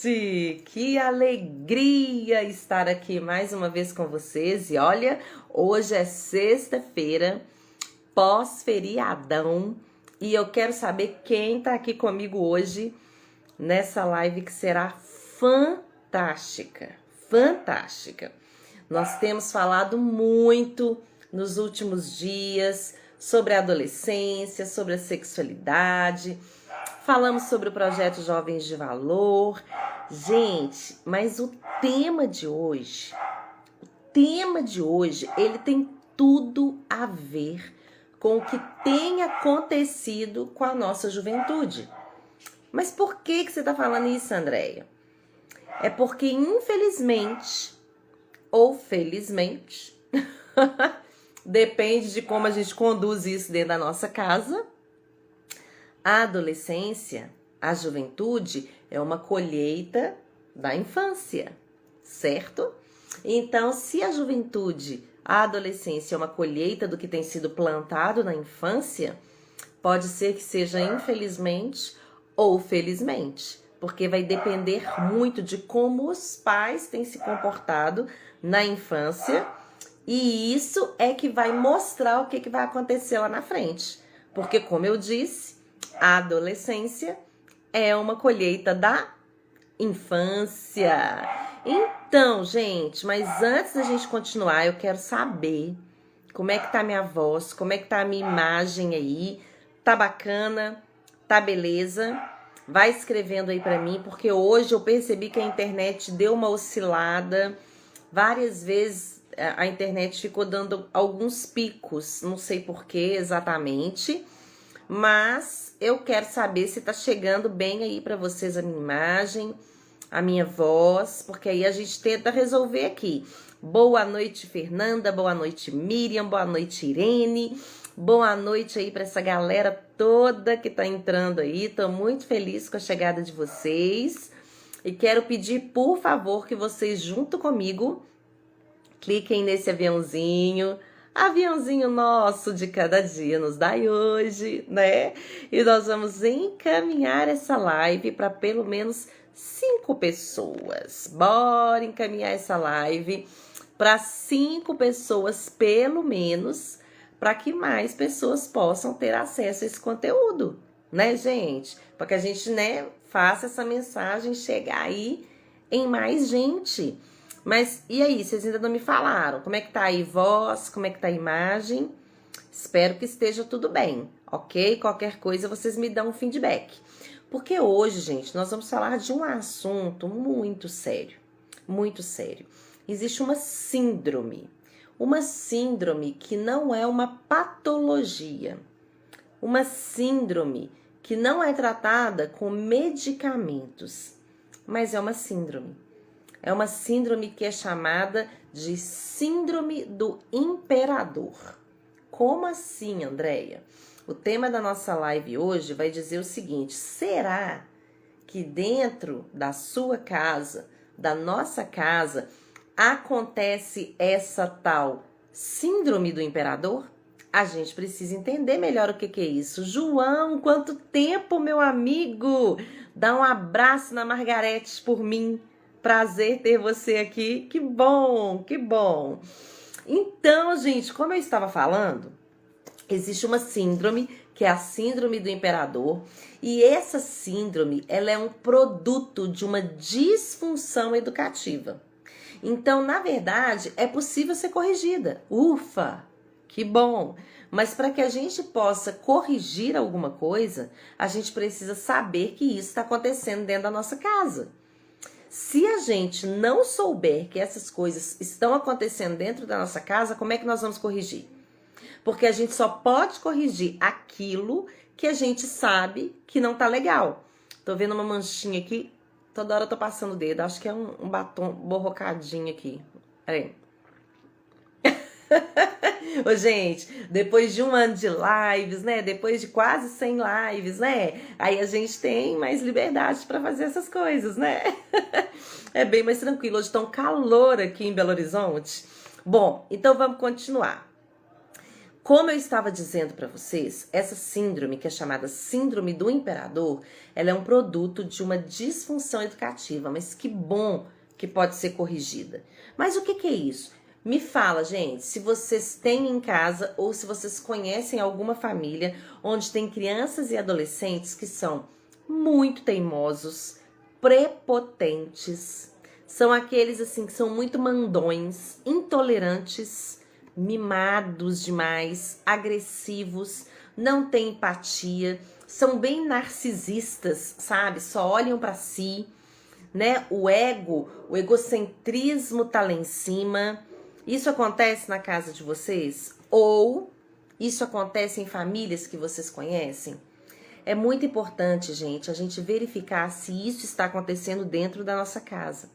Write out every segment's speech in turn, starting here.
gente! Que alegria estar aqui mais uma vez com vocês. E olha, hoje é sexta-feira, pós-feriadão, e eu quero saber quem tá aqui comigo hoje nessa live que será fantástica, fantástica. Nós temos falado muito nos últimos dias sobre a adolescência, sobre a sexualidade. Falamos sobre o projeto Jovens de Valor. Gente, mas o tema de hoje, ele tem tudo a ver com o que tem acontecido com a nossa juventude. Mas por que você está falando isso, Andréia? É porque, infelizmente, ou felizmente, depende de como a gente conduz isso dentro da nossa casa, a adolescência, a juventude, é uma colheita da infância, certo? Então, se a juventude, a adolescência é uma colheita do que tem sido plantado na infância, pode ser que seja infelizmente ou felizmente, porque vai depender muito de como os pais têm se comportado na infância, e isso é que vai mostrar o que vai acontecer lá na frente. Porque, como eu disse, a adolescência é uma colheita da infância. Então, gente, mas antes da gente continuar, eu quero saber como é que tá a minha voz, como é que tá a minha imagem aí. Tá bacana? Tá beleza? Vai escrevendo aí pra mim, porque hoje eu percebi que a internet deu uma oscilada. Várias vezes a internet ficou dando alguns picos, não sei por que exatamente, mas eu quero saber se tá chegando bem aí pra vocês a minha imagem, a minha voz, porque aí a gente tenta resolver aqui. Boa noite, Fernanda, boa noite, Miriam, boa noite, Irene, boa noite aí pra essa galera toda que tá entrando aí. Tô muito feliz com a chegada de vocês e quero pedir, por favor, que vocês junto comigo cliquem nesse aviãozinho nosso de cada dia nos dai hoje, né? E nós vamos encaminhar essa live para pelo menos 5 pessoas. Bora encaminhar essa live para 5 pessoas, pelo menos, para que mais pessoas possam ter acesso a esse conteúdo, né, gente? Para que a gente, né, faça essa mensagem chegar aí em mais gente. Mas e aí, vocês ainda não me falaram? Como é que tá aí voz? Como é que tá a imagem? Espero que esteja tudo bem, ok? Qualquer coisa vocês me dão um feedback. Porque hoje, gente, nós vamos falar de um assunto muito sério. Muito sério. Existe uma síndrome que não é uma patologia. Uma síndrome que não é tratada com medicamentos, mas é uma síndrome. É uma síndrome que é chamada de síndrome do imperador. Como assim, Andréia? O tema da nossa live hoje vai dizer o seguinte: será que dentro da sua casa, da nossa casa, acontece essa tal síndrome do imperador? A gente precisa entender melhor o que é isso. João, quanto tempo, meu amigo! Dá um abraço na Margarete por mim. Prazer ter você aqui, que bom, que bom. Então, gente, como eu estava falando, existe uma síndrome, que é a síndrome do imperador, e essa síndrome, ela é um produto de uma disfunção educativa. Então, na verdade, é possível ser corrigida. Ufa, que bom! Mas para que a gente possa corrigir alguma coisa, a gente precisa saber que isso está acontecendo dentro da nossa casa. Se a gente não souber que essas coisas estão acontecendo dentro da nossa casa, como é que nós vamos corrigir? Porque a gente só pode corrigir aquilo que a gente sabe que não tá legal. Tô vendo uma manchinha aqui, toda hora eu tô passando o dedo, acho que é um batom borrocadinho aqui. Peraí. Ô, gente, depois de um ano de lives, né? Depois de quase 100 lives, né? Aí a gente tem mais liberdade para fazer essas coisas, né? É bem mais tranquilo. Hoje tá um calor aqui em Belo Horizonte. Bom, então vamos continuar. Como eu estava dizendo para vocês, essa síndrome, que é chamada síndrome do imperador, ela é um produto de uma disfunção educativa, mas que bom que pode ser corrigida. Mas o que é isso? Me fala, gente, se vocês têm em casa ou se vocês conhecem alguma família onde tem crianças e adolescentes que são muito teimosos, prepotentes, são aqueles assim que são muito mandões, intolerantes, mimados demais, agressivos, não têm empatia, são bem narcisistas, sabe? Só olham para si, né? O ego, o egocentrismo tá lá em cima. Isso acontece na casa de vocês? Ou isso acontece em famílias que vocês conhecem? É muito importante, gente, a gente verificar se isso está acontecendo dentro da nossa casa.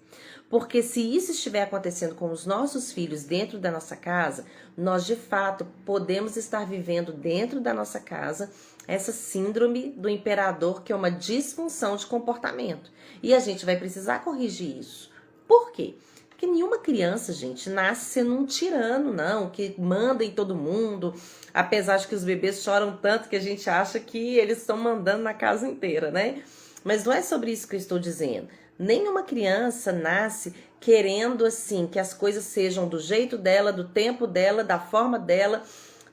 Porque se isso estiver acontecendo com os nossos filhos dentro da nossa casa, nós de fato podemos estar vivendo dentro da nossa casa essa síndrome do imperador, que é uma disfunção de comportamento. E a gente vai precisar corrigir isso. Por quê? Porque nenhuma criança, gente, nasce sendo um tirano, não, que manda em todo mundo, apesar de que os bebês choram tanto que a gente acha que eles estão mandando na casa inteira, né? Mas não é sobre isso que eu estou dizendo. Nenhuma criança nasce querendo, assim, que as coisas sejam do jeito dela, do tempo dela, da forma dela.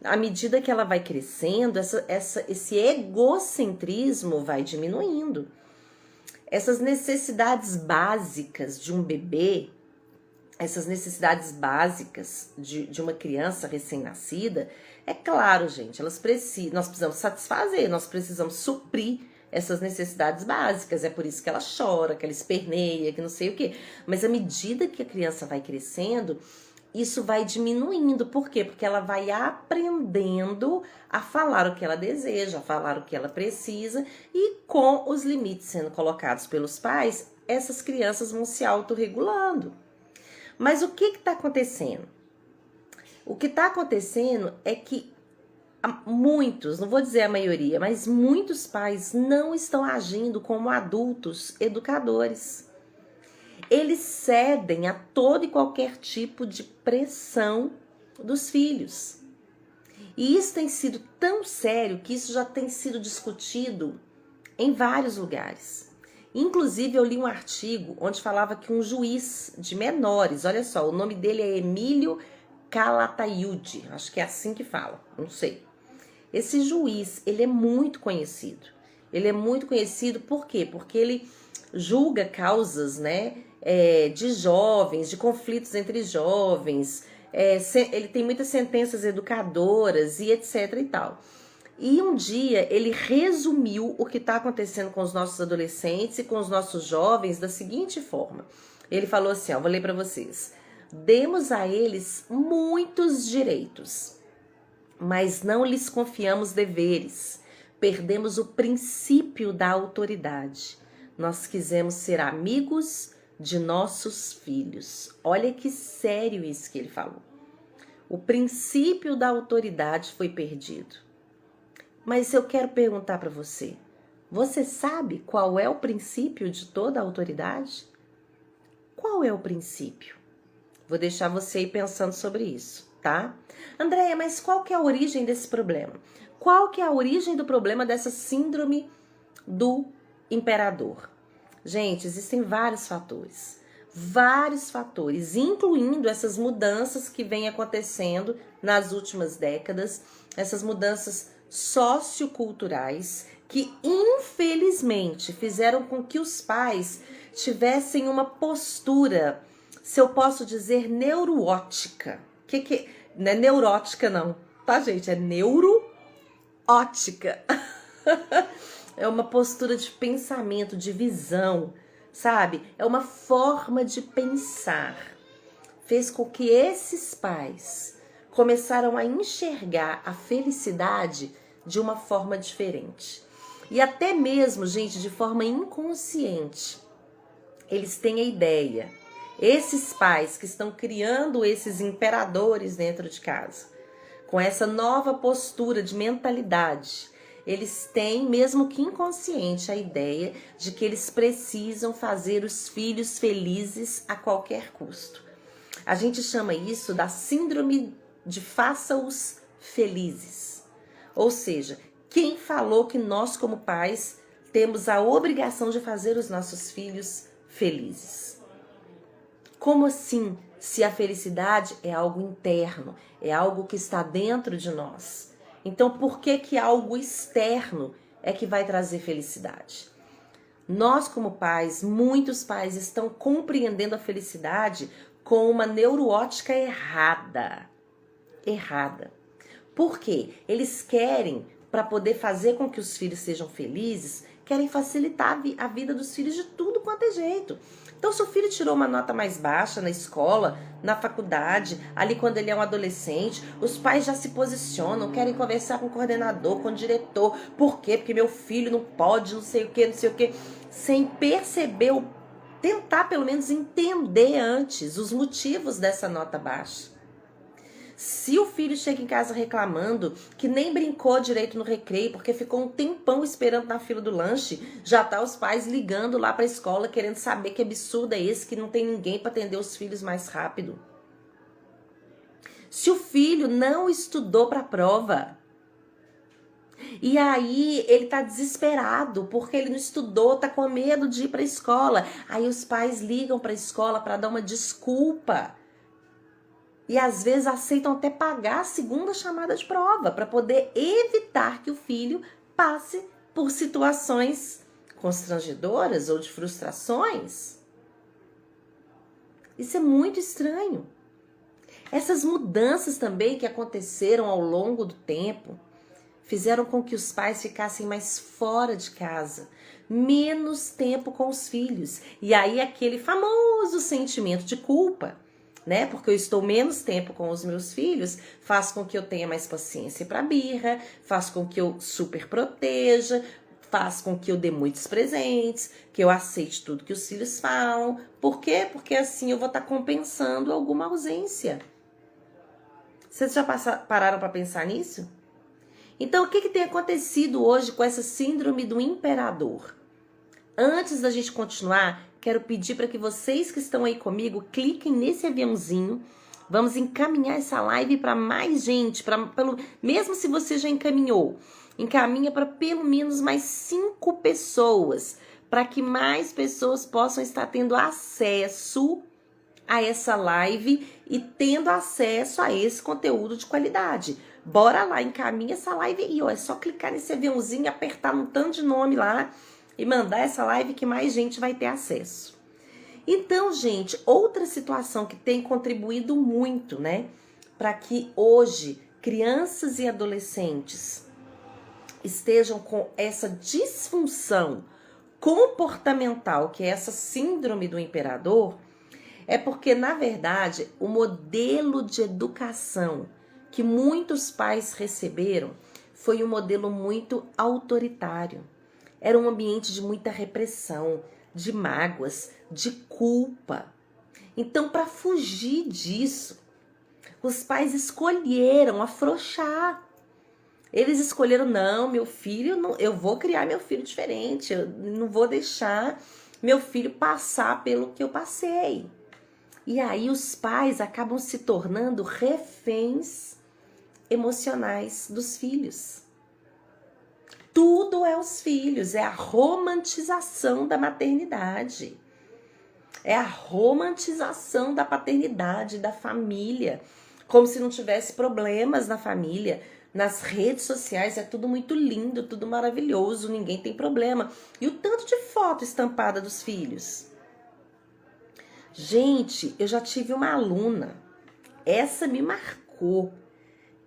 À medida que ela vai crescendo, esse egocentrismo vai diminuindo. Essas necessidades básicas de um bebê, essas necessidades básicas de uma criança recém-nascida, é claro, gente, nós precisamos satisfazer, nós precisamos suprir essas necessidades básicas. É por isso que ela chora, que ela esperneia, que não sei o quê. Mas à medida que a criança vai crescendo, isso vai diminuindo. Por quê? Porque ela vai aprendendo a falar o que ela deseja, a falar o que ela precisa, e com os limites sendo colocados pelos pais, essas crianças vão se autorregulando. Mas o que está acontecendo? O que está acontecendo é que muitos, não vou dizer a maioria, mas muitos pais não estão agindo como adultos educadores. Eles cedem a todo e qualquer tipo de pressão dos filhos. E isso tem sido tão sério que isso já tem sido discutido em vários lugares. Inclusive, eu li um artigo onde falava que um juiz de menores, olha só, o nome dele é Emílio Calatayud, acho que é assim que fala, não sei. Esse juiz, ele é muito conhecido. Ele é muito conhecido por quê? Porque ele julga causas, né, de jovens, de conflitos entre jovens, ele tem muitas sentenças educadoras e etc e tal. E um dia ele resumiu o que está acontecendo com os nossos adolescentes e com os nossos jovens da seguinte forma. Ele falou assim, ó, vou ler para vocês. Demos a eles muitos direitos, mas não lhes confiamos deveres. Perdemos o princípio da autoridade. Nós quisemos ser amigos de nossos filhos. Olha que sério isso que ele falou. O princípio da autoridade foi perdido. Mas eu quero perguntar para você, você sabe qual é o princípio de toda a autoridade? Qual é o princípio? Vou deixar você aí pensando sobre isso, tá? Andréia, mas qual que é a origem desse problema? Qual que é a origem do problema dessa síndrome do imperador? Gente, existem vários fatores, incluindo essas mudanças que vêm acontecendo nas últimas décadas, essas mudanças socioculturais que infelizmente fizeram com que os pais tivessem uma postura, se eu posso dizer, neurótica. Não é neurótica não, tá, gente? É neuroótica. É uma postura de pensamento, de visão, sabe? É uma forma de pensar. Fez com que esses pais começaram a enxergar a felicidade de uma forma diferente. E até mesmo, gente, de forma inconsciente. Eles têm a ideia. Esses pais que estão criando esses imperadores dentro de casa, com essa nova postura de mentalidade, eles têm, mesmo que inconsciente, a ideia de que eles precisam fazer os filhos felizes a qualquer custo. A gente chama isso da síndrome de faça-os felizes. Ou seja, quem falou que nós como pais temos a obrigação de fazer os nossos filhos felizes? Como assim, se a felicidade é algo interno, é algo que está dentro de nós? Então, por que algo externo é que vai trazer felicidade? Nós, como pais, muitos pais estão compreendendo a felicidade com uma neuroótica errada. Por quê? Eles querem, para poder fazer com que os filhos sejam felizes, querem facilitar a vida dos filhos de tudo quanto é jeito. Então, se o filho tirou uma nota mais baixa na escola, na faculdade, ali quando ele é um adolescente, os pais já se posicionam, querem conversar com o coordenador, com o diretor. Por quê? Porque meu filho não pode, não sei o quê, sem perceber, tentar pelo menos entender antes os motivos dessa nota baixa. Se o filho chega em casa reclamando que nem brincou direito no recreio porque ficou um tempão esperando na fila do lanche, já tá os pais ligando lá para a escola querendo saber que absurdo é esse, que não tem ninguém para atender os filhos mais rápido. Se o filho não estudou para a prova, e aí ele tá desesperado porque ele não estudou, tá com medo de ir para a escola. Aí os pais ligam para a escola para dar uma desculpa. E às vezes aceitam até pagar a segunda chamada de prova para poder evitar que o filho passe por situações constrangedoras ou de frustrações. Isso é muito estranho. Essas mudanças também que aconteceram ao longo do tempo fizeram com que os pais ficassem mais fora de casa, menos tempo com os filhos. E aí aquele famoso sentimento de culpa, né? Porque eu estou menos tempo com os meus filhos, faz com que eu tenha mais paciência para birra, faz com que eu super proteja, faz com que eu dê muitos presentes, que eu aceite tudo que os filhos falam. Por quê? Porque assim eu vou estar compensando alguma ausência. Vocês já pararam para pensar nisso? Então, o que tem acontecido hoje com essa síndrome do imperador? Antes da gente continuar, quero pedir para que vocês que estão aí comigo cliquem nesse aviãozinho. Vamos encaminhar essa live para mais gente, mesmo se você já encaminhou. Encaminha para pelo menos mais 5 pessoas, para que mais pessoas possam estar tendo acesso a essa live e tendo acesso a esse conteúdo de qualidade. Bora lá, encaminha essa live aí, ó. É só clicar nesse aviãozinho, apertar num tanto de nome lá e mandar essa live que mais gente vai ter acesso. Então, gente, outra situação que tem contribuído muito, né, para que hoje crianças e adolescentes estejam com essa disfunção comportamental, que é essa síndrome do imperador, é porque, na verdade, o modelo de educação que muitos pais receberam foi um modelo muito autoritário. Era um ambiente de muita repressão, de mágoas, de culpa. Então, para fugir disso, os pais escolheram afrouxar. Eles escolheram, não, meu filho, não, eu vou criar meu filho diferente, eu não vou deixar meu filho passar pelo que eu passei. E aí os pais acabam se tornando reféns emocionais dos filhos. Tudo é os filhos, é a romantização da maternidade. É a romantização da paternidade, da família. Como se não tivesse problemas na família. Nas redes sociais é tudo muito lindo, tudo maravilhoso, ninguém tem problema. E o tanto de foto estampada dos filhos. Gente, eu já tive uma aluna, essa me marcou,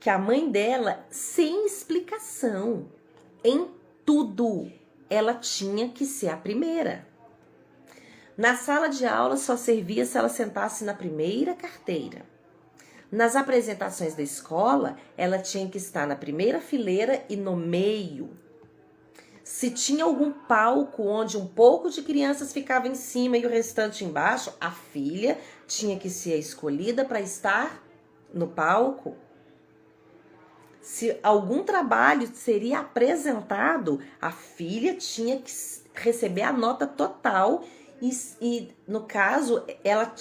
que a mãe dela, sem explicação, em tudo, ela tinha que ser a primeira. Na sala de aula só servia se ela sentasse na primeira carteira. Nas apresentações da escola, ela tinha que estar na primeira fileira e no meio. Se tinha algum palco onde um pouco de crianças ficava em cima e o restante embaixo, a filha tinha que ser escolhida para estar no palco. Se algum trabalho seria apresentado, a filha tinha que receber a nota total e no caso,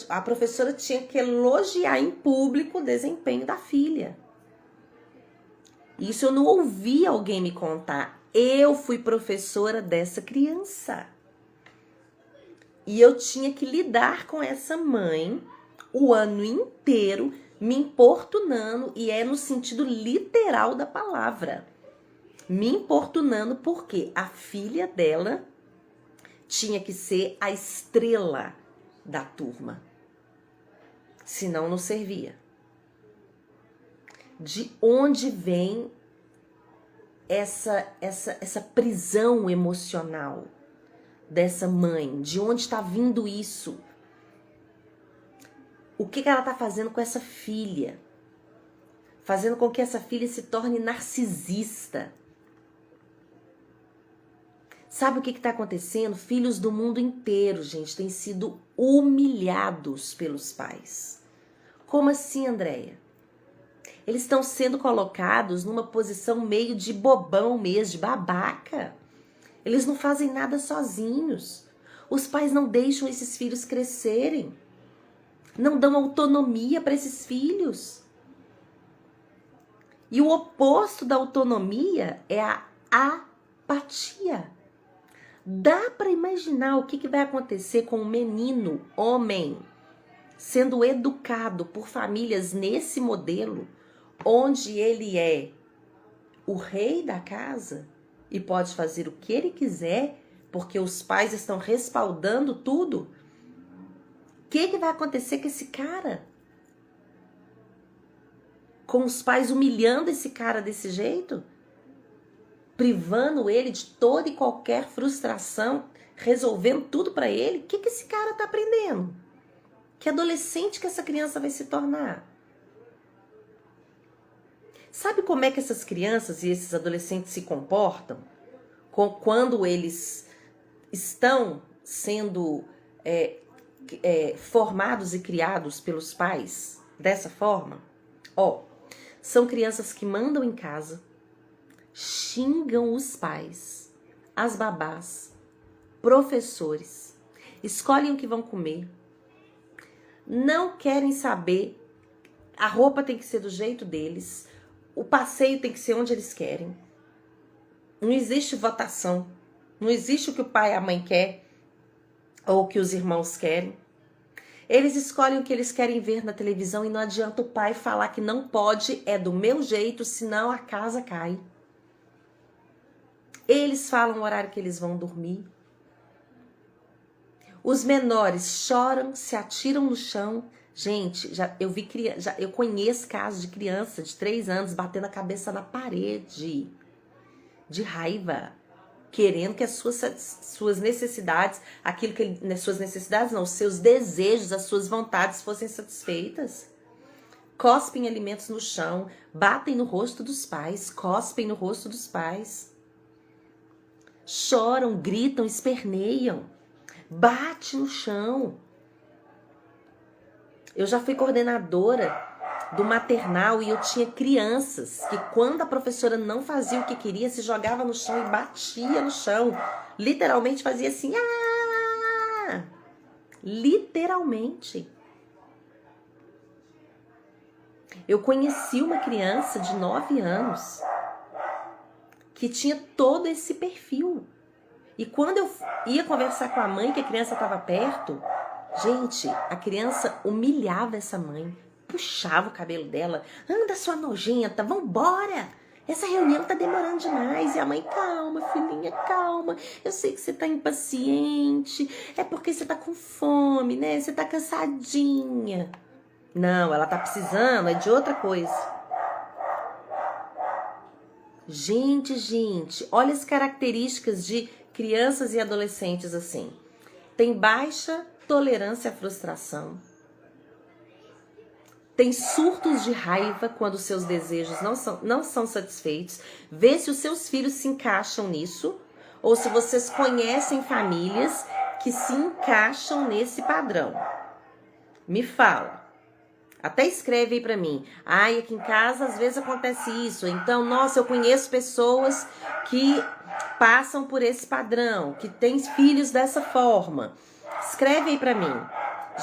a professora tinha que elogiar em público o desempenho da filha. Isso eu não ouvi alguém me contar. Eu fui professora dessa criança. E eu tinha que lidar com essa mãe o ano inteiro, me importunando, e é no sentido literal da palavra. Me importunando porque a filha dela tinha que ser a estrela da turma. Senão não servia. De onde vem essa prisão emocional dessa mãe? De onde está vindo isso? O que ela está fazendo com essa filha? Fazendo com que essa filha se torne narcisista. Sabe o que está acontecendo? Filhos do mundo inteiro, gente, têm sido humilhados pelos pais. Como assim, Andréia? Eles estão sendo colocados numa posição meio de bobão mesmo, de babaca. Eles não fazem nada sozinhos. Os pais não deixam esses filhos crescerem. Não dão autonomia para esses filhos. E o oposto da autonomia é a apatia. Dá para imaginar o que vai acontecer com um menino, homem, sendo educado por famílias nesse modelo, onde ele é o rei da casa e pode fazer o que ele quiser, porque os pais estão respaldando tudo? O que vai acontecer com esse cara? Com os pais humilhando esse cara desse jeito? Privando ele de toda e qualquer frustração, resolvendo tudo para ele? O que esse cara tá aprendendo? Que adolescente que essa criança vai se tornar? Sabe como é que essas crianças e esses adolescentes se comportam quando eles estão sendo formados e criados pelos pais dessa forma? São crianças que mandam em casa, xingam os pais, as babás, professores, escolhem o que vão comer, não querem saber, a roupa tem que ser do jeito deles, o passeio tem que ser onde eles querem. Não existe votação, não existe o que o pai e a mãe quer ou o que os irmãos querem. Eles escolhem o que eles querem ver na televisão e não adianta o pai falar que não pode, é do meu jeito, senão a casa cai. Eles falam o horário que eles vão dormir. Os menores choram, se atiram no chão. Gente, eu conheço casos de criança de 3 anos batendo a cabeça na parede, de raiva, querendo que as suas necessidades, suas necessidades não, os seus desejos, as suas vontades fossem satisfeitas. Cospem alimentos no chão, batem no rosto dos pais, cospem no rosto dos pais. Choram, gritam, esperneiam, bate no chão. Eu já fui coordenadora do maternal e eu tinha crianças que quando a professora não fazia o que queria, se jogava no chão e batia no chão. Literalmente fazia assim, literalmente. Eu conheci uma criança de 9 anos que tinha todo esse perfil. E quando eu ia conversar com a mãe, que a criança estava perto, gente, a criança humilhava essa mãe, puxava o cabelo dela, anda sua nojenta, vambora, essa reunião tá demorando demais. E a mãe, calma filhinha, calma, eu sei que você tá impaciente, é porque você tá com fome, né, você tá cansadinha. Não, ela tá precisando, é de outra coisa. Gente, olha as características de crianças e adolescentes assim. Tem baixa tolerância à frustração. Tem surtos de raiva quando seus desejos não são satisfeitos. Vê se os seus filhos se encaixam nisso ou se vocês conhecem famílias que se encaixam nesse padrão. Me fala. Até escreve aí pra mim. Ai, aqui em casa às vezes acontece isso. Então, nossa, eu conheço pessoas que passam por esse padrão, que têm filhos dessa forma. Escreve aí pra mim.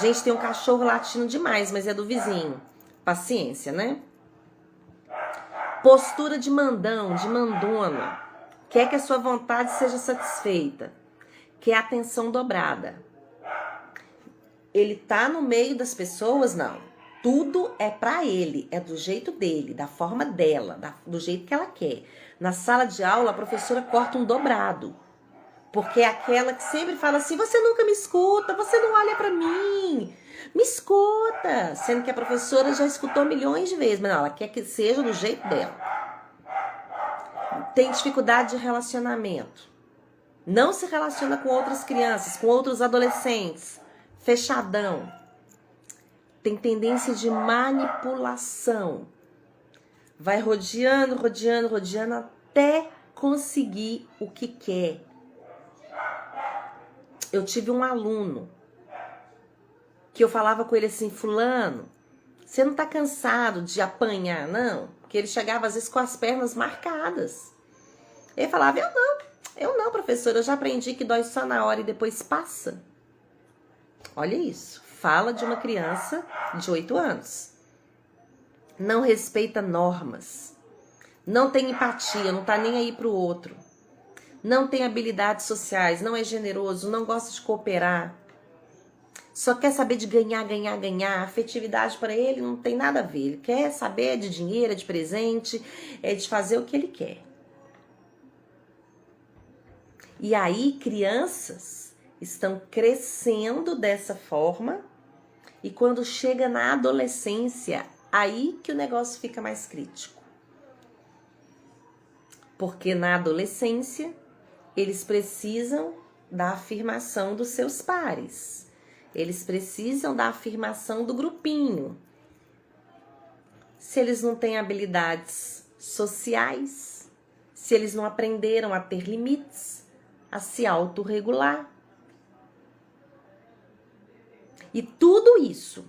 Gente, tem um cachorro latindo demais, mas é do vizinho. Paciência, né? Postura de mandão, de mandona. Quer que a sua vontade seja satisfeita. Quer atenção dobrada. Ele tá no meio das pessoas? Não. Tudo é pra ele, é do jeito dele, da forma dela, do jeito que ela quer. Na sala de aula, a professora corta um dobrado. Porque é aquela que sempre fala assim, você nunca me escuta, você não olha pra mim. Me escuta. Sendo que a professora já escutou milhões de vezes, mas não, ela quer que seja do jeito dela. Tem dificuldade de relacionamento. Não se relaciona com outras crianças, com outros adolescentes. Fechadão. Tem tendência de manipulação. Vai rodeando, rodeando, rodeando até conseguir o que quer. Eu tive um aluno que eu falava com ele assim, fulano, você não tá cansado de apanhar, não? Porque ele chegava às vezes com as pernas marcadas. Ele falava, eu não, professora, eu já aprendi que dói só na hora e depois passa. Olha isso, fala de uma criança de 8 anos. Não respeita normas. Não tem empatia, não tá nem aí pro outro. Não tem habilidades sociais, não é generoso, não gosta de cooperar. Só quer saber de ganhar, ganhar, ganhar. A afetividade para ele não tem nada a ver. Ele quer saber de dinheiro, de presente, é de fazer o que ele quer. E aí, crianças estão crescendo dessa forma e quando chega na adolescência, aí que o negócio fica mais crítico. Porque na adolescência, eles precisam da afirmação dos seus pares. Eles precisam da afirmação do grupinho. Se eles não têm habilidades sociais, se eles não aprenderam a ter limites, a se autorregular. E tudo isso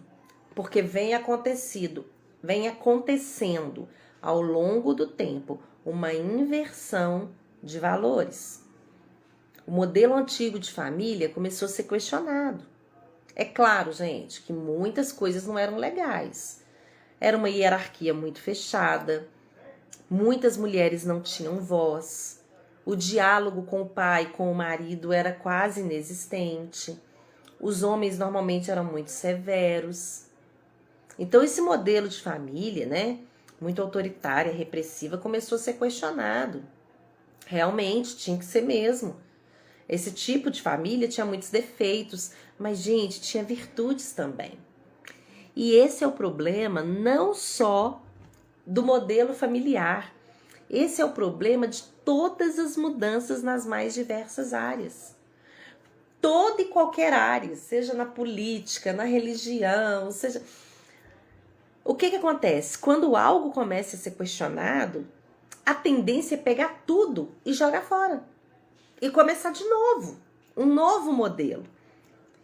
porque vem acontecendo ao longo do tempo uma inversão de valores. O modelo antigo de família começou a ser questionado. É claro, gente, que muitas coisas não eram legais. Era uma hierarquia muito fechada, muitas mulheres não tinham voz, o diálogo com o pai e com o marido era quase inexistente, os homens normalmente eram muito severos. Então esse modelo de família, né, muito autoritária, repressiva, começou a ser questionado. Realmente, tinha que ser mesmo. Esse tipo de família tinha muitos defeitos, mas, gente, tinha virtudes também. E esse é o problema não só do modelo familiar. Esse é o problema de todas as mudanças nas mais diversas áreas. Toda e qualquer área, seja na política, na religião, seja... O que acontece? Quando algo começa a ser questionado, a tendência é pegar tudo e jogar fora. E começar de novo, um novo modelo.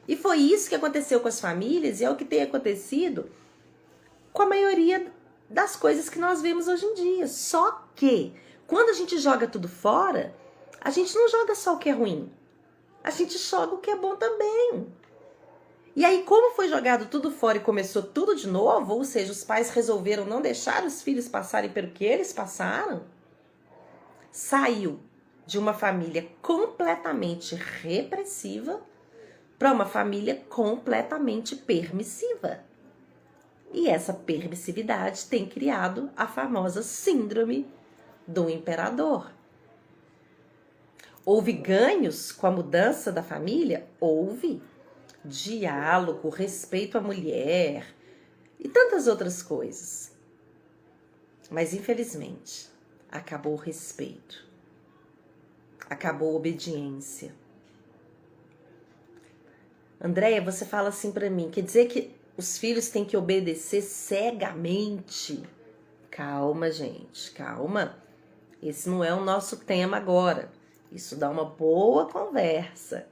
E foi isso que aconteceu com as famílias e é o que tem acontecido com a maioria das coisas que nós vemos hoje em dia. Só que, quando a gente joga tudo fora, a gente não joga só o que é ruim. A gente joga o que é bom também. E aí, como foi jogado tudo fora e começou tudo de novo, ou seja, os pais resolveram não deixar os filhos passarem pelo que eles passaram, saiu de uma família completamente repressiva para uma família completamente permissiva. E essa permissividade tem criado a famosa síndrome do imperador. Houve ganhos com a mudança da família? Houve. Diálogo, respeito à mulher e tantas outras coisas. Mas, infelizmente, acabou o respeito. Acabou a obediência. Andréia, você fala assim pra mim, quer dizer que os filhos têm que obedecer cegamente? Calma, gente, calma. Esse não é o nosso tema agora. Isso dá uma boa conversa.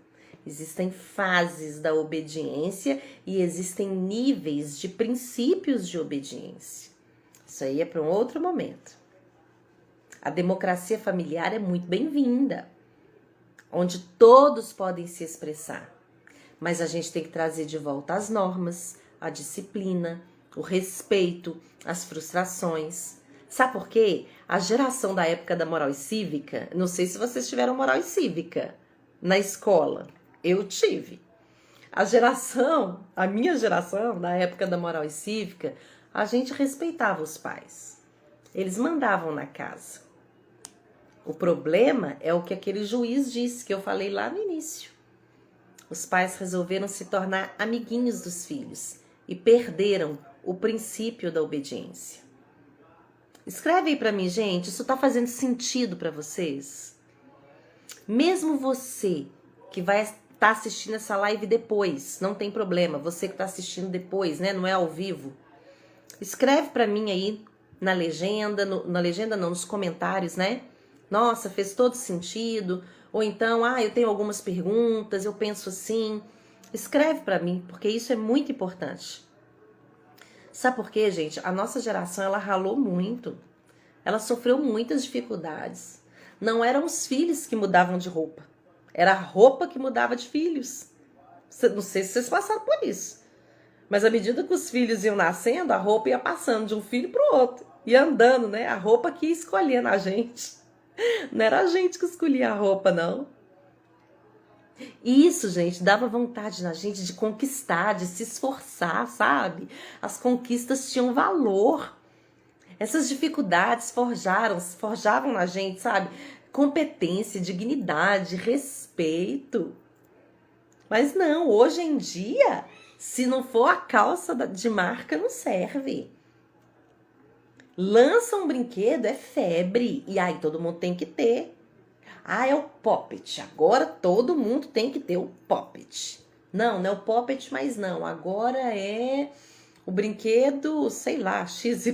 Existem fases da obediência e existem níveis de princípios de obediência. Isso aí é para um outro momento. A democracia familiar é muito bem-vinda, onde todos podem se expressar. Mas a gente tem que trazer de volta as normas, a disciplina, o respeito, as frustrações. Sabe por quê? A geração da época da moral e cívica, não sei se vocês tiveram moral e cívica na escola. Eu tive. A minha geração, da época da moral e cívica, a gente respeitava os pais. Eles mandavam na casa. O problema é o que aquele juiz disse, que eu falei lá no início. Os pais resolveram se tornar amiguinhos dos filhos e perderam o princípio da obediência. Escreve aí pra mim, gente, isso tá fazendo sentido pra vocês? Mesmo você que vai estar assistindo essa live depois, não tem problema, você que tá assistindo depois, né, não é ao vivo. Escreve pra mim aí na legenda, nos comentários, né? Nossa, fez todo sentido. Ou então, eu tenho algumas perguntas, eu penso assim. Escreve pra mim, porque isso é muito importante. Sabe por quê, gente? A nossa geração, ela ralou muito. Ela sofreu muitas dificuldades. Não eram os filhos que mudavam de roupa. Era a roupa que mudava de filhos. Não sei se vocês passaram por isso. Mas à medida que os filhos iam nascendo, a roupa ia passando de um filho para o outro. Ia andando, né? A roupa que ia escolhendo a gente. Não era a gente que escolhia a roupa, não. E isso, gente, dava vontade na gente de conquistar, de se esforçar, sabe? As conquistas tinham valor. Essas dificuldades forjavam na gente, sabe? Competência, dignidade, respeito. Mas não, hoje em dia, se não for a calça de marca, não serve. Lança um brinquedo, é febre. E aí todo mundo tem que ter. É o Poppet. Agora todo mundo tem que ter o Poppet. Não é o Poppet, mas não. Agora é o brinquedo, sei lá, XYZ.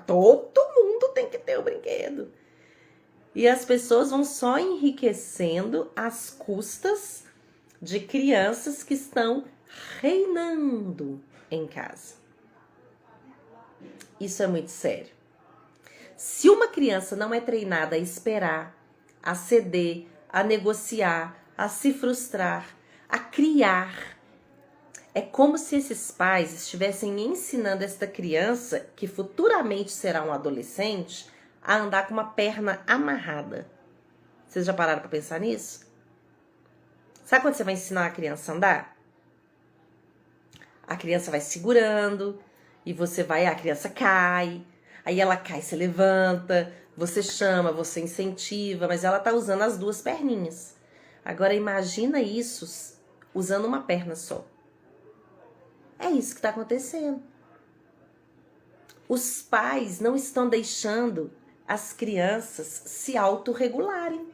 Todo mundo tem que ter o brinquedo. E as pessoas vão só enriquecendo às custas de crianças que estão reinando em casa. Isso é muito sério. Se uma criança não é treinada a esperar, a ceder, a negociar, a se frustrar, a criar, é como se esses pais estivessem ensinando esta criança, que futuramente será um adolescente, a andar com uma perna amarrada. Vocês já pararam para pensar nisso? Sabe quando você vai ensinar a criança a andar? A criança vai segurando e a criança cai. Aí ela cai, você levanta, você chama, você incentiva, mas ela tá usando as duas perninhas. Agora imagina isso usando uma perna só. É isso que está acontecendo. Os pais não estão deixando as crianças se autorregularem.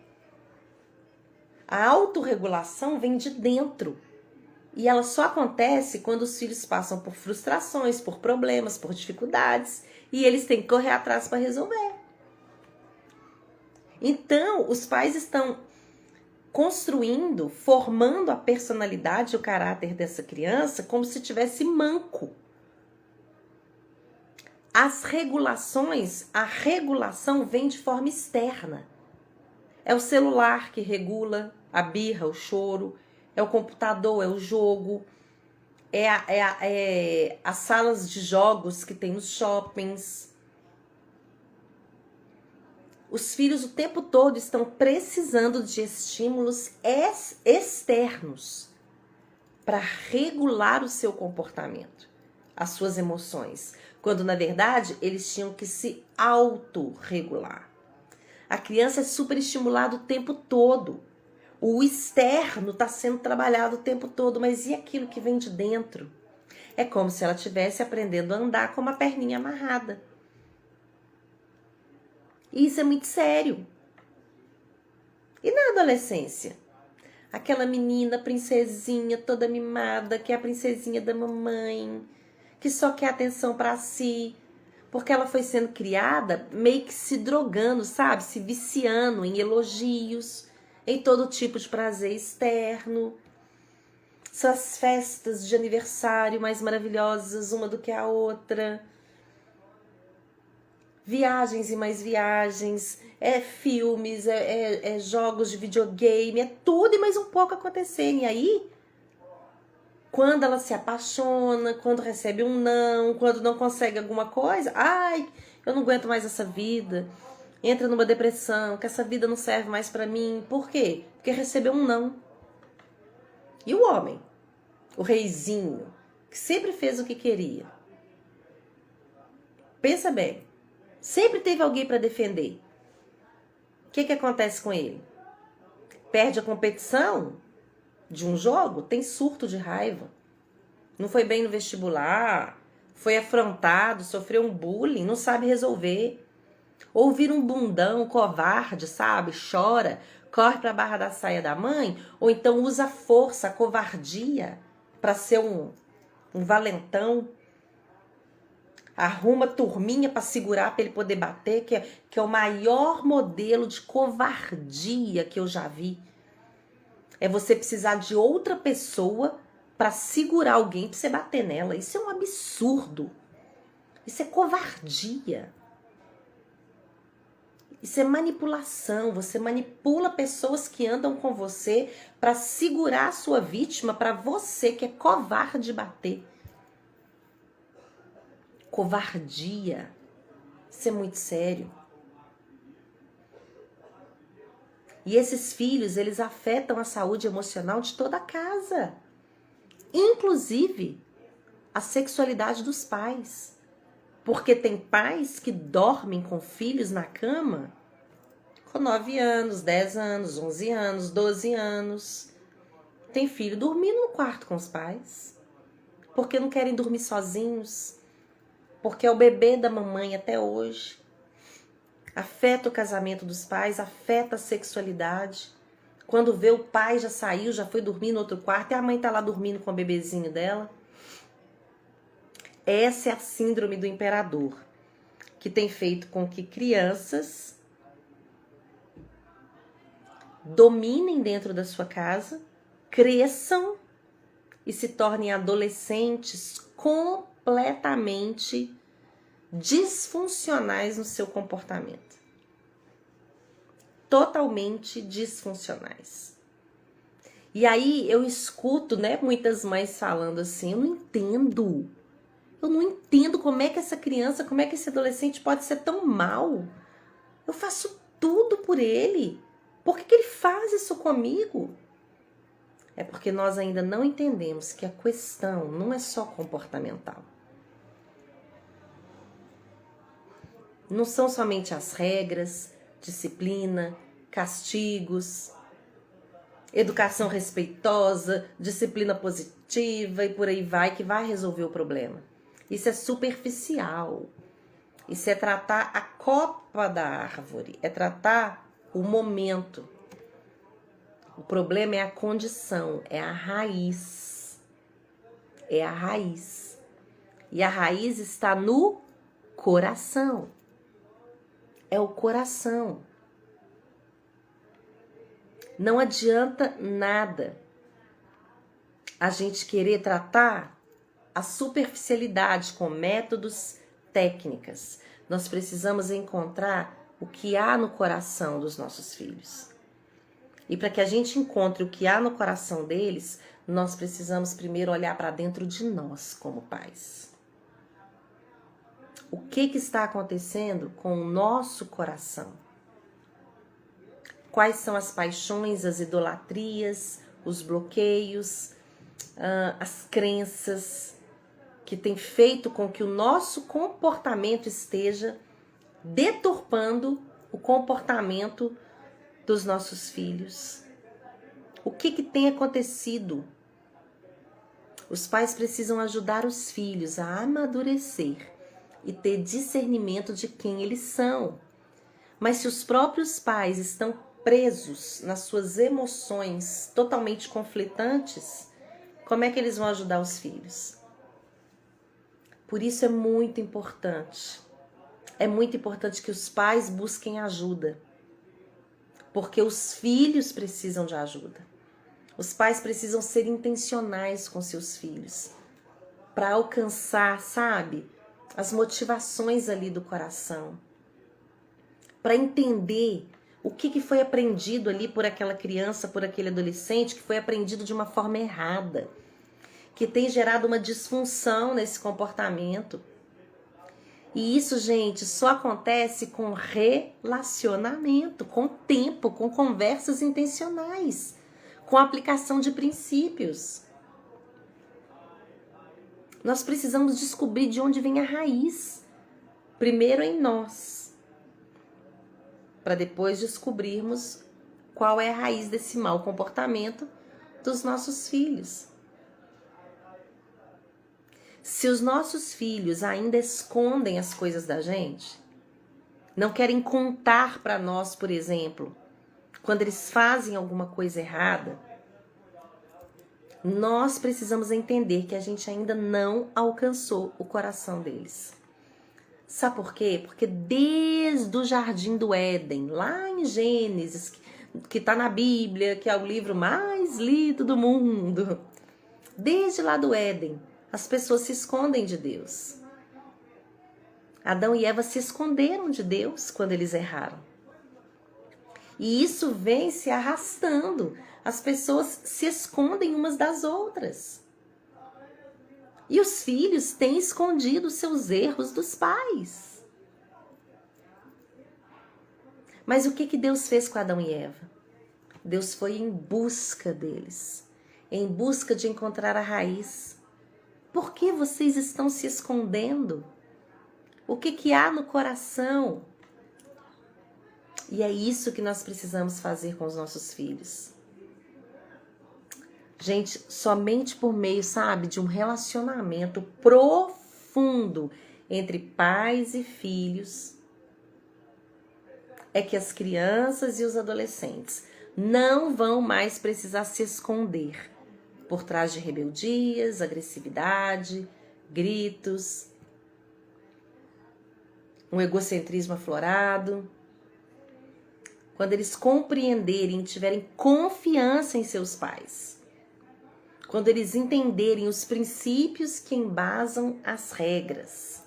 A autorregulação vem de dentro. E ela só acontece quando os filhos passam por frustrações, por problemas, por dificuldades. E eles têm que correr atrás para resolver. Então, os pais estão construindo, formando a personalidade e o caráter dessa criança como se tivesse manco. A regulação vem de forma externa. É o celular que regula a birra, o choro, é o computador, é o jogo, é as salas de jogos que tem nos shoppings. Os filhos o tempo todo estão precisando de estímulos externos para regular o seu comportamento, as suas emoções, quando na verdade eles tinham que se autorregular. A criança é superestimulada o tempo todo. O externo está sendo trabalhado o tempo todo, mas e aquilo que vem de dentro? É como se ela estivesse aprendendo a andar com uma perninha amarrada. E isso é muito sério. E na adolescência? Aquela menina princesinha toda mimada, que é a princesinha da mamãe, que só quer atenção para si, porque ela foi sendo criada meio que se drogando, sabe? Se viciando em elogios, em todo tipo de prazer externo. Essas festas de aniversário mais maravilhosas, uma do que a outra. Viagens e mais viagens, filmes, jogos de videogame, é tudo e mais um pouco acontecendo. E aí, quando ela se apaixona, quando recebe um não, quando não consegue alguma coisa, eu não aguento mais essa vida, entra numa depressão, que essa vida não serve mais pra mim. Por quê? Porque recebeu um não. E o homem, o reizinho, que sempre fez o que queria. Pensa bem, sempre teve alguém para defender. O que acontece com ele? Perde a competição de um jogo, tem surto de raiva. Não foi bem no vestibular, foi afrontado, sofreu um bullying, não sabe resolver. Ou vira um bundão, covarde, sabe? Chora, corre para a barra da saia da mãe, ou então usa a força, a covardia para ser um valentão. Arruma turminha para segurar, para ele poder bater, que é o maior modelo de covardia que eu já vi. É você precisar de outra pessoa para segurar alguém, para você bater nela. Isso é um absurdo. Isso é covardia. Isso é manipulação. Você manipula pessoas que andam com você para segurar a sua vítima, para você que é covarde bater. Covardia. Isso é muito sério. E esses filhos, eles afetam a saúde emocional de toda a casa. Inclusive, a sexualidade dos pais. Porque tem pais que dormem com filhos na cama com 9 anos, 10 anos, 11 anos, 12 anos. Tem filho dormindo no quarto com os pais. Porque não querem dormir sozinhos. Porque é o bebê da mamãe até hoje. Afeta o casamento dos pais, afeta a sexualidade. Quando vê o pai já saiu, já foi dormir no outro quarto e a mãe tá lá dormindo com o bebezinho dela. Essa é a síndrome do imperador, que tem feito com que crianças dominem dentro da sua casa, cresçam e se tornem adolescentes completamente disfuncionais no seu comportamento. Totalmente disfuncionais. E aí eu escuto, né, muitas mães falando assim, eu não entendo como é que essa criança, como é que esse adolescente pode ser tão mal. Eu faço tudo por ele. Por que ele faz isso comigo? É porque nós ainda não entendemos que a questão não é só comportamental. Não são somente as regras, disciplina, castigos, educação respeitosa, disciplina positiva e por aí vai que vai resolver o problema. Isso é superficial. Isso é tratar a copa da árvore, é tratar o momento. O problema é a condição, é a raiz. É a raiz. E a raiz está no coração. É o coração. Não adianta nada a gente querer tratar a superficialidade com métodos, técnicas. Nós precisamos encontrar o que há no coração dos nossos filhos. E para que a gente encontre o que há no coração deles, nós precisamos primeiro olhar para dentro de nós como pais. O que está acontecendo com o nosso coração? Quais são as paixões, as idolatrias, os bloqueios, as crenças que têm feito com que o nosso comportamento esteja deturpando o comportamento dos nossos filhos? O que tem acontecido? Os pais precisam ajudar os filhos a amadurecer e ter discernimento de quem eles são. Mas se os próprios pais estão presos nas suas emoções totalmente conflitantes, como é que eles vão ajudar os filhos? Por isso é muito importante que os pais busquem ajuda, porque os filhos precisam de ajuda. Os pais precisam ser intencionais com seus filhos para alcançar, sabe, as motivações ali do coração, para entender o que foi aprendido ali por aquela criança, por aquele adolescente, que foi aprendido de uma forma errada, que tem gerado uma disfunção nesse comportamento. E isso, gente, só acontece com relacionamento, com tempo, com conversas intencionais, com aplicação de princípios. Nós precisamos descobrir de onde vem a raiz. Primeiro em nós, para depois descobrirmos qual é a raiz desse mau comportamento dos nossos filhos. Se os nossos filhos ainda escondem as coisas da gente, não querem contar para nós, por exemplo, quando eles fazem alguma coisa errada, nós precisamos entender que a gente ainda não alcançou o coração deles. Sabe por quê? Porque desde o Jardim do Éden, lá em Gênesis, que está na Bíblia, que é o livro mais lido do mundo, desde lá do Éden, as pessoas se escondem de Deus. Adão e Eva se esconderam de Deus quando eles erraram. E isso vem se arrastando. As pessoas se escondem umas das outras. E os filhos têm escondido os seus erros dos pais. Mas o que Deus fez com Adão e Eva? Deus foi em busca deles, em busca de encontrar a raiz. Por que vocês estão se escondendo? O que há no coração? E é isso que nós precisamos fazer com os nossos filhos. Gente, somente por meio, sabe, de um relacionamento profundo entre pais e filhos, é que as crianças e os adolescentes não vão mais precisar se esconder por trás de rebeldias, agressividade, gritos, um egocentrismo aflorado. Quando eles compreenderem e tiverem confiança em seus pais, quando eles entenderem os princípios que embasam as regras.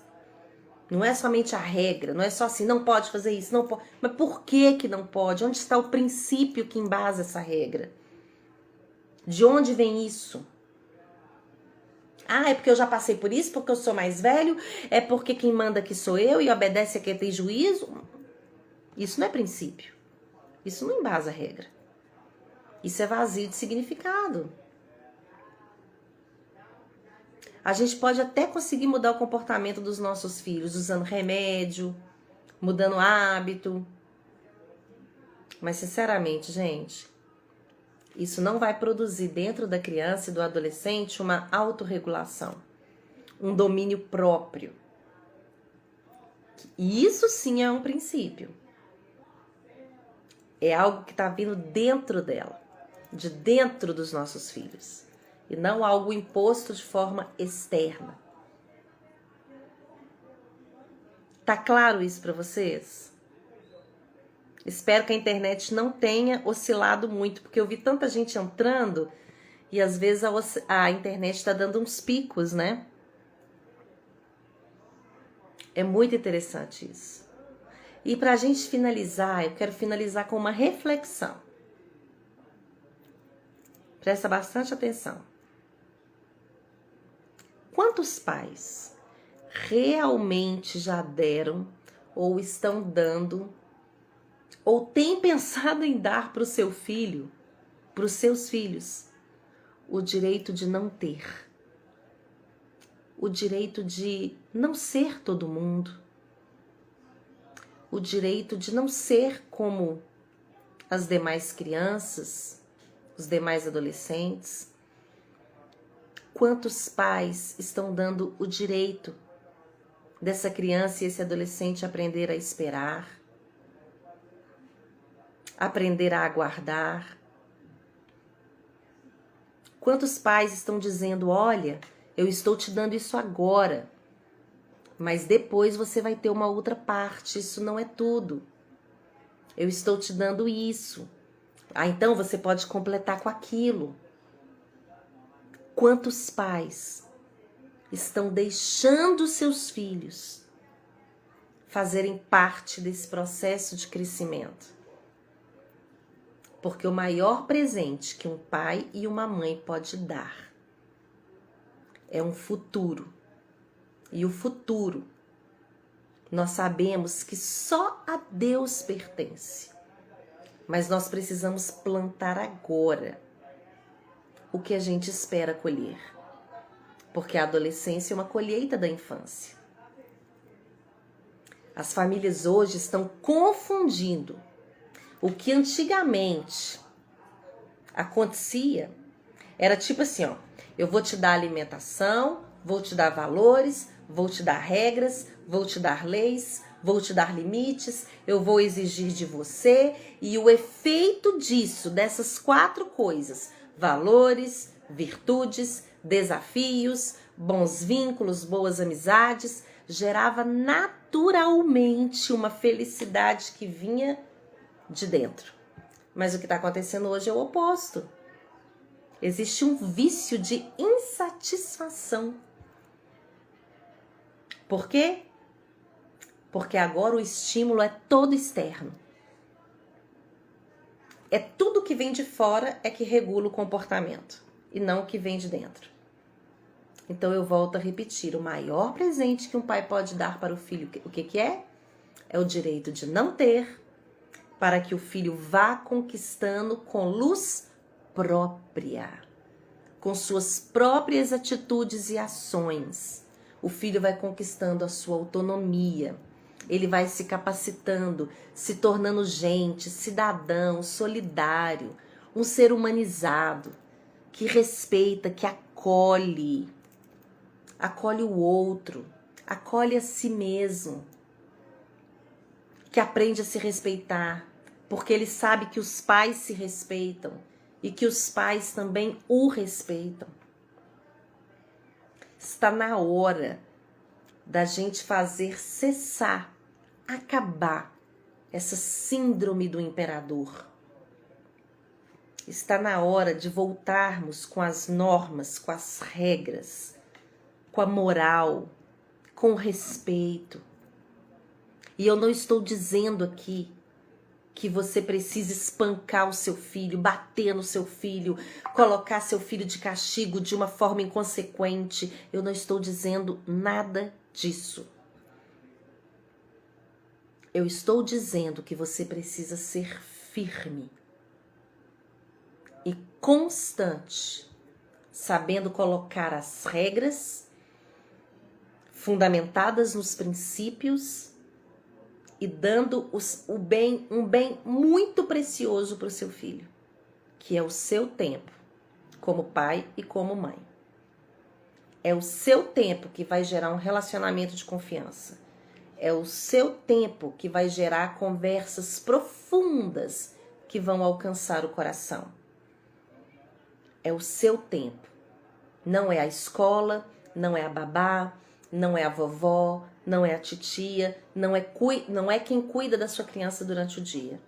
Não é somente a regra, não é só assim, não pode fazer isso, não pode. Mas por que não pode? Onde está o princípio que embasa essa regra? De onde vem isso? Ah, é porque eu já passei por isso, porque eu sou mais velho, é porque quem manda aqui sou eu e obedece a quem tem juízo? Isso não é princípio. Isso não embasa a regra. Isso é vazio de significado. A gente pode até conseguir mudar o comportamento dos nossos filhos, usando remédio, mudando hábito. Mas, sinceramente, gente, isso não vai produzir dentro da criança e do adolescente uma autorregulação, um domínio próprio. E isso sim é um princípio. É algo que está vindo dentro dela, de dentro dos nossos filhos. E não algo imposto de forma externa. Tá claro isso para vocês? Espero que a internet não tenha oscilado muito, porque eu vi tanta gente entrando e às vezes a internet está dando uns picos, né? É muito interessante isso. E para a gente finalizar, eu quero finalizar com uma reflexão. Presta bastante atenção. Quantos pais realmente já deram ou estão dando ou têm pensado em dar para o seu filho, para os seus filhos, o direito de não ter, o direito de não ser todo mundo, o direito de não ser como as demais crianças, os demais adolescentes? Quantos pais estão dando o direito dessa criança e esse adolescente aprender a esperar, aprender a aguardar? Quantos pais estão dizendo, olha, eu estou te dando isso agora, mas depois você vai ter uma outra parte, isso não é tudo. Eu estou te dando isso. Ah, então você pode completar com aquilo. Quantos pais estão deixando seus filhos fazerem parte desse processo de crescimento? Porque o maior presente que um pai e uma mãe pode dar é um futuro. E o futuro Nós sabemos que só a Deus pertence. Mas nós precisamos plantar agora o que a gente espera colher. Porque a adolescência é uma colheita da infância. As famílias hoje estão confundindo o que antigamente acontecia. Era tipo assim, ó, eu vou te dar alimentação, vou te dar valores, vou te dar regras, vou te dar leis, vou te dar limites, eu vou exigir de você, e o efeito disso, dessas 4 coisas, valores, virtudes, desafios, bons vínculos, boas amizades, gerava naturalmente uma felicidade que vinha de dentro. Mas o que está acontecendo hoje é o oposto. Existe um vício de insatisfação. Por quê? Porque agora o estímulo é todo externo. É tudo que vem de fora é que regula o comportamento e não o que vem de dentro. Então eu volto a repetir, o maior presente que um pai pode dar para o filho, o que é? É o direito de não ter, para que o filho vá conquistando com luz própria, com suas próprias atitudes e ações. O filho vai conquistando a sua autonomia, ele vai se capacitando, se tornando gente, cidadão, solidário, um ser humanizado, que respeita, que acolhe o outro, acolhe a si mesmo, que aprende a se respeitar, porque ele sabe que os pais se respeitam e que os pais também o respeitam. Está na hora da gente fazer cessar, acabar essa síndrome do imperador. Está na hora de voltarmos com as normas, com as regras, com a moral, com o respeito. E eu não estou dizendo aqui que você precisa espancar o seu filho, bater no seu filho, colocar seu filho de castigo de uma forma inconsequente. Eu não estou dizendo nada disso. Eu estou dizendo que você precisa ser firme e constante, sabendo colocar as regras fundamentadas nos princípios e dando um bem muito precioso para o seu filho, que é o seu tempo, como pai e como mãe. É o seu tempo que vai gerar um relacionamento de confiança. É o seu tempo que vai gerar conversas profundas que vão alcançar o coração. É o seu tempo. Não é a escola, não é a babá, não é a vovó, não é a titia, não é quem cuida da sua criança durante o dia.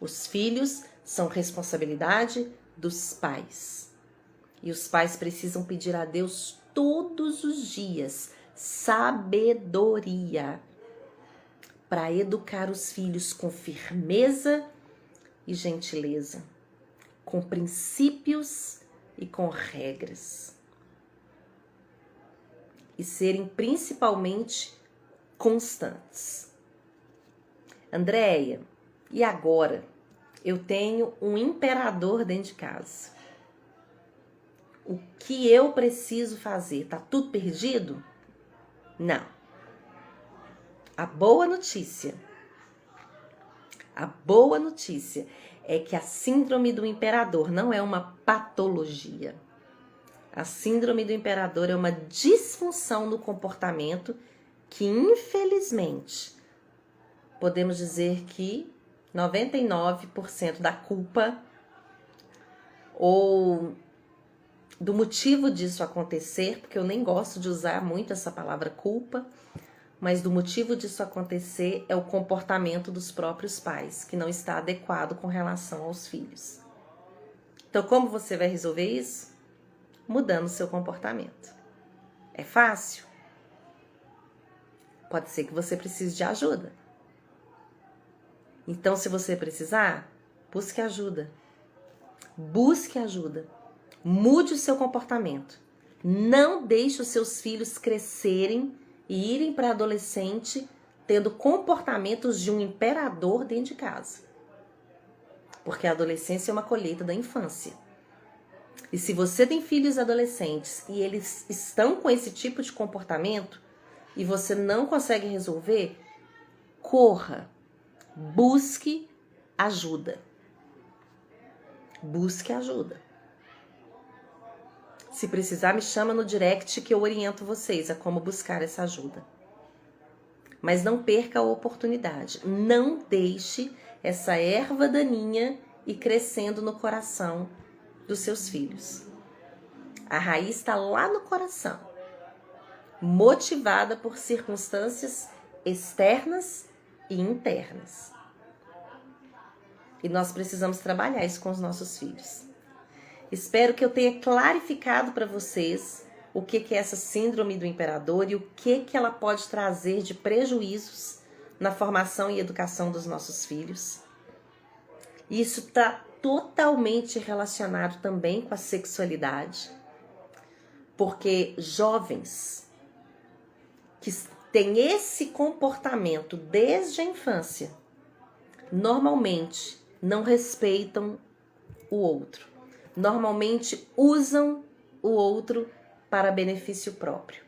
Os filhos são responsabilidade dos pais. E os pais precisam pedir a Deus todos os dias sabedoria para educar os filhos com firmeza e gentileza, com princípios e com regras. E serem principalmente constantes. Andréia, e agora? Eu tenho um imperador dentro de casa. O que eu preciso fazer? Tá tudo perdido? Não. A boa notícia é que a síndrome do imperador não é uma patologia. A síndrome do imperador é uma disfunção no comportamento que, infelizmente, podemos dizer que 99% da culpa ou do motivo disso acontecer, porque eu nem gosto de usar muito essa palavra culpa, mas do motivo disso acontecer é o comportamento dos próprios pais, que não está adequado com relação aos filhos. Então, como você vai resolver isso? Mudando seu comportamento. É fácil? Pode ser que você precise de ajuda. Então, se você precisar, busque ajuda. Busque ajuda. Mude o seu comportamento. Não deixe os seus filhos crescerem e irem para adolescente tendo comportamentos de um imperador dentro de casa. Porque a adolescência é uma colheita da infância. E se você tem filhos adolescentes e eles estão com esse tipo de comportamento e você não consegue resolver, corra, busque ajuda. Busque ajuda. Se precisar, me chama no direct que eu oriento vocês a como buscar essa ajuda. Mas não perca a oportunidade. Não deixe essa erva daninha ir crescendo no coração dos seus filhos. A raiz está lá no coração, motivada por circunstâncias externas e internas. E nós precisamos trabalhar isso com os nossos filhos. Espero que eu tenha clarificado para vocês o que é essa síndrome do imperador e o que ela pode trazer de prejuízos na formação e educação dos nossos filhos. Isso está totalmente relacionado também com a sexualidade, porque jovens que têm esse comportamento desde a infância, normalmente não respeitam o outro, normalmente usam o outro para benefício próprio.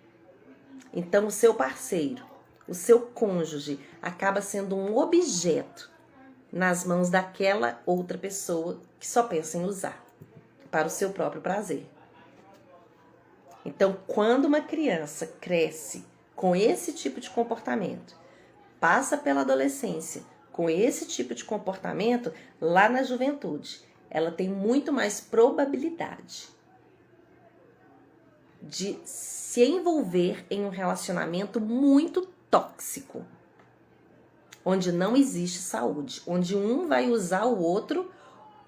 Então, o seu parceiro, o seu cônjuge, acaba sendo um objeto nas mãos daquela outra pessoa que só pensa em usar para o seu próprio prazer. Então, quando uma criança cresce com esse tipo de comportamento, passa pela adolescência com esse tipo de comportamento, lá na juventude, ela tem muito mais probabilidade de se envolver em um relacionamento muito tóxico, onde não existe saúde, onde um vai usar o outro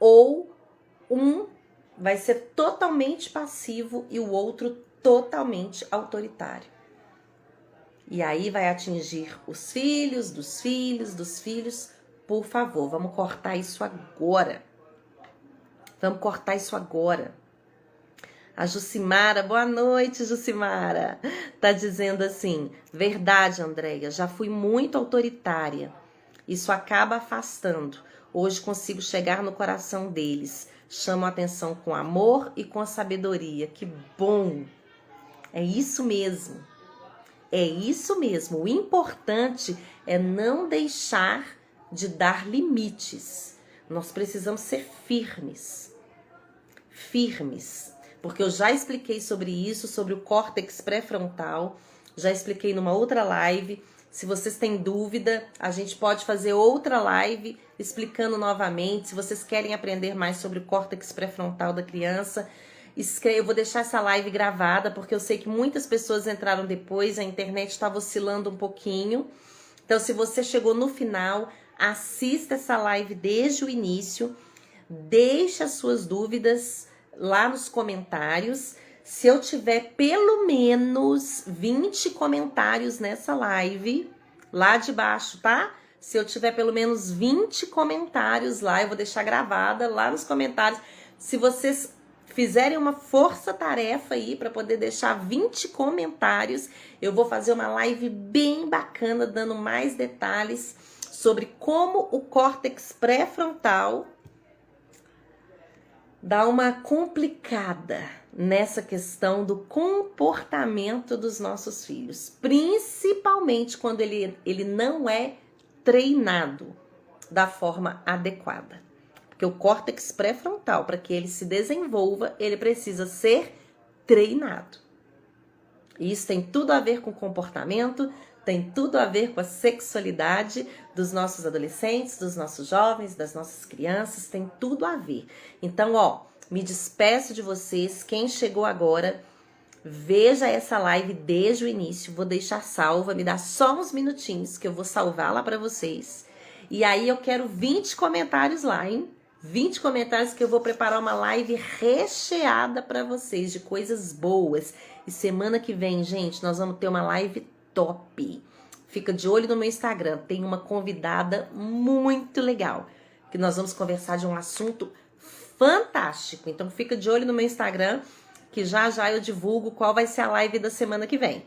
ou um vai ser totalmente passivo e o outro totalmente autoritário. E aí vai atingir os filhos dos filhos dos filhos. Por favor, vamos cortar isso agora. Vamos cortar isso agora. A Jucimara, boa noite, Jucimara, tá dizendo assim: verdade, Andréia, já fui muito autoritária. Isso acaba afastando. Hoje consigo chegar no coração deles. Chamo a atenção com amor e com a sabedoria. Que bom! É isso mesmo. É isso mesmo. O importante é não deixar de dar limites. Nós precisamos ser firmes. Firmes. Porque eu já expliquei sobre isso, sobre o córtex pré-frontal. Já expliquei numa outra live. Se vocês têm dúvida, a gente pode fazer outra live explicando novamente. Se vocês querem aprender mais sobre o córtex pré-frontal da criança, eu vou deixar essa live gravada, porque eu sei que muitas pessoas entraram depois, a internet estava oscilando um pouquinho. Então, se você chegou no final, assista essa live desde o início, deixe as suas dúvidas lá nos comentários. Se eu tiver pelo menos 20 comentários nessa live, lá de baixo, tá? Se eu tiver pelo menos 20 comentários lá, eu vou deixar gravada lá nos comentários. Se vocês fizerem uma força-tarefa aí para poder deixar 20 comentários, eu vou fazer uma live bem bacana, dando mais detalhes sobre como o córtex pré-frontal dá uma complicada nessa questão do comportamento dos nossos filhos, principalmente quando ele não é treinado da forma adequada. Porque o córtex pré-frontal, para que ele se desenvolva, ele precisa ser treinado. E isso tem tudo a ver com comportamento, tem tudo a ver com a sexualidade dos nossos adolescentes, dos nossos jovens, das nossas crianças, tem tudo a ver. Então, me despeço de vocês. Quem chegou agora, veja essa live desde o início. Vou deixar salva, me dá só uns minutinhos que eu vou salvar lá para vocês. E aí eu quero 20 comentários lá, hein? 20 comentários que eu vou preparar uma live recheada para vocês de coisas boas. E semana que vem, gente, nós vamos ter uma live top. Fica de olho no meu Instagram, tem uma convidada muito legal, que nós vamos conversar de um assunto fantástico. Então fica de olho no meu Instagram, que já já eu divulgo qual vai ser a live da semana que vem.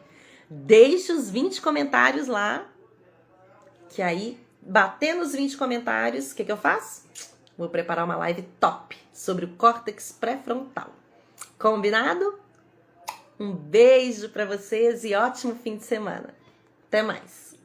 Deixe os 20 comentários lá, que aí, batendo os 20 comentários, o que eu faço? Vou preparar uma live top sobre o córtex pré-frontal. Combinado? Um beijo para vocês e ótimo fim de semana. Até mais!